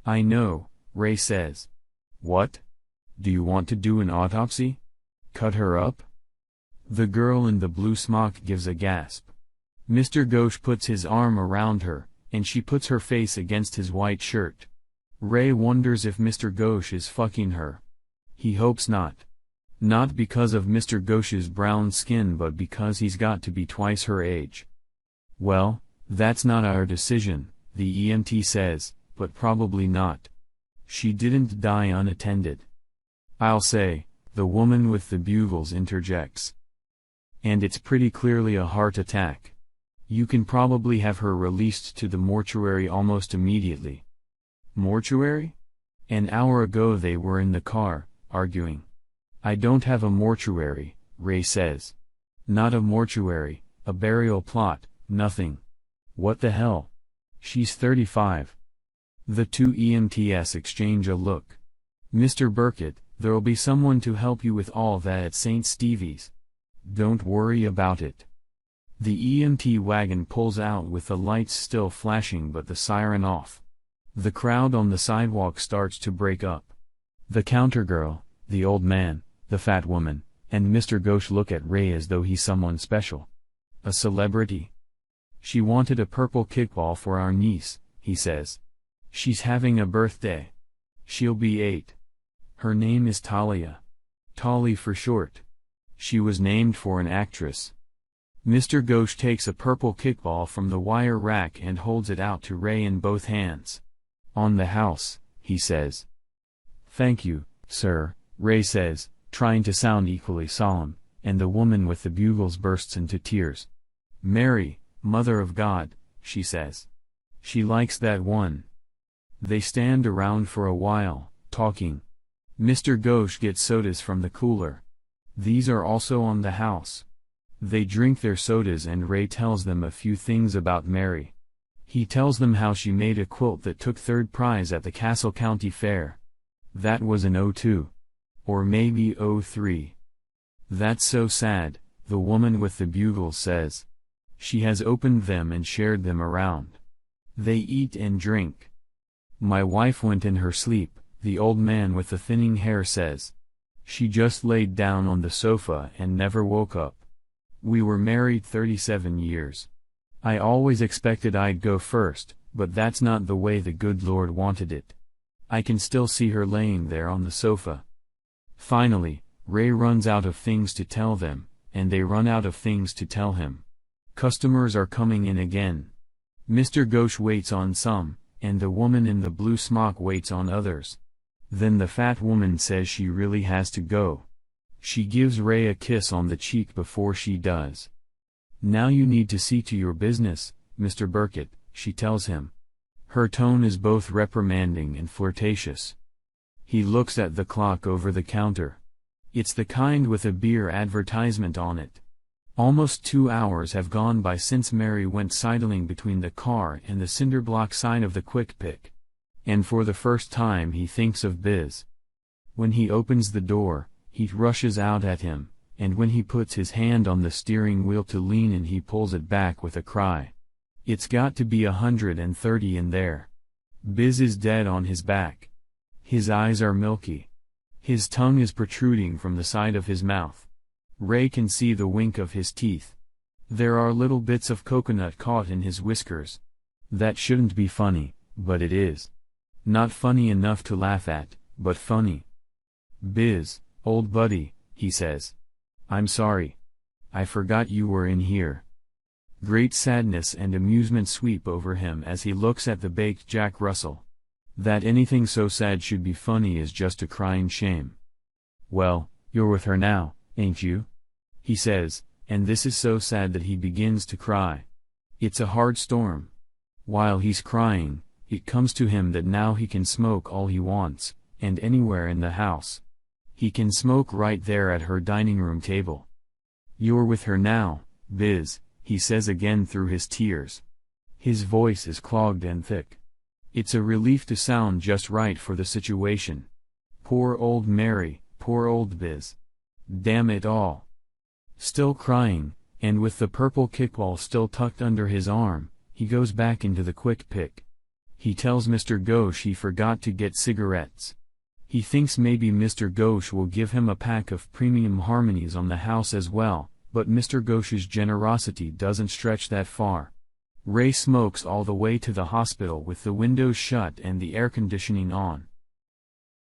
I know, Ray says. What? Do you want to do an autopsy? Cut her up? The girl in the blue smock gives a gasp. Mr. Ghosh puts his arm around her, and she puts her face against his white shirt. Ray wonders if Mr. Ghosh is fucking her. He hopes not. Not because of Mr. Ghosh's brown skin, but because he's got to be twice her age. Well, that's not our decision, the EMT says, but probably not. She didn't die unattended. I'll say, the woman with the bugles interjects. And it's pretty clearly a heart attack. You can probably have her released to the mortuary almost immediately. Mortuary? An hour ago they were in the car, arguing. I don't have a mortuary, Ray says. Not a mortuary, a burial plot, nothing. What the hell? She's 35. The two EMTs exchange a look. Mr. Burkett, there'll be someone to help you with all that at St. Stevie's. Don't worry about it. The EMT wagon pulls out with the lights still flashing but the siren off. The crowd on the sidewalk starts to break up. The counter girl, the old man, the fat woman, and Mr. Ghosh look at Ray as though he's someone special. A celebrity? She wanted a purple kickball for our niece, he says. She's having a birthday. She'll be 8. Her name is Talia. Tali for short. She was named for an actress. Mr. Ghosh takes a purple kickball from the wire rack and holds it out to Ray in both hands. On the house, he says. Thank you, sir, Ray says, trying to sound equally solemn, and the woman with the bugles bursts into tears. Mary, Mother of God, she says. She likes that one. They stand around for a while, talking. Mr. Ghosh gets sodas from the cooler. These are also on the house. They drink their sodas and Ray tells them a few things about Mary. He tells them how she made a quilt that took 3rd prize at the Castle County Fair. That was in '02. Or maybe '03. That's so sad, the woman with the bugles says. She has opened them and shared them around. They eat and drink. My wife went in her sleep, the old man with the thinning hair says. She just laid down on the sofa and never woke up. We were married 37 years. I always expected I'd go first, but that's not the way the good Lord wanted it. I can still see her laying there on the sofa. Finally, Ray runs out of things to tell them, and they run out of things to tell him. Customers are coming in again. Mr. Ghosh waits on some, and the woman in the blue smock waits on others. Then the fat woman says she really has to go. She gives Ray a kiss on the cheek before she does. Now you need to see to your business, Mr. Burkett, she tells him. Her tone is both reprimanding and flirtatious. He looks at the clock over the counter. It's the kind with a beer advertisement on it. Almost 2 hours have gone by since Mary went sidling between the car and the cinderblock sign of the Quick Pick. And for the first time he thinks of Biz. When he opens the door, he rushes out at him, and when he puts his hand on the steering wheel to lean in he pulls it back with a cry. It's got to be 130 in there. Biz is dead on his back. His eyes are milky. His tongue is protruding from the side of his mouth. Ray can see the wink of his teeth. There are little bits of coconut caught in his whiskers. That shouldn't be funny, but it is. Not funny enough to laugh at, but funny. Biz, old buddy, he says. I'm sorry. I forgot you were in here. Great sadness and amusement sweep over him as he looks at the baked Jack Russell. That anything so sad should be funny is just a crying shame. Well, you're with her now, ain't you? He says, and this is so sad that he begins to cry. It's a hard storm. While he's crying, it comes to him that now he can smoke all he wants, and anywhere in the house. He can smoke right there at her dining room table. You're with her now, Biz, he says again through his tears. His voice is clogged and thick. It's a relief to sound just right for the situation. Poor old Mary, poor old Biz. Damn it all. Still crying, and with the purple kickball still tucked under his arm, he goes back into the Quick Pick. He tells Mr. Ghosh he forgot to get cigarettes. He thinks maybe Mr. Ghosh will give him a pack of premium harmonies on the house as well, but Mr. Ghosh's generosity doesn't stretch that far. Ray smokes all the way to the hospital with the windows shut and the air conditioning on.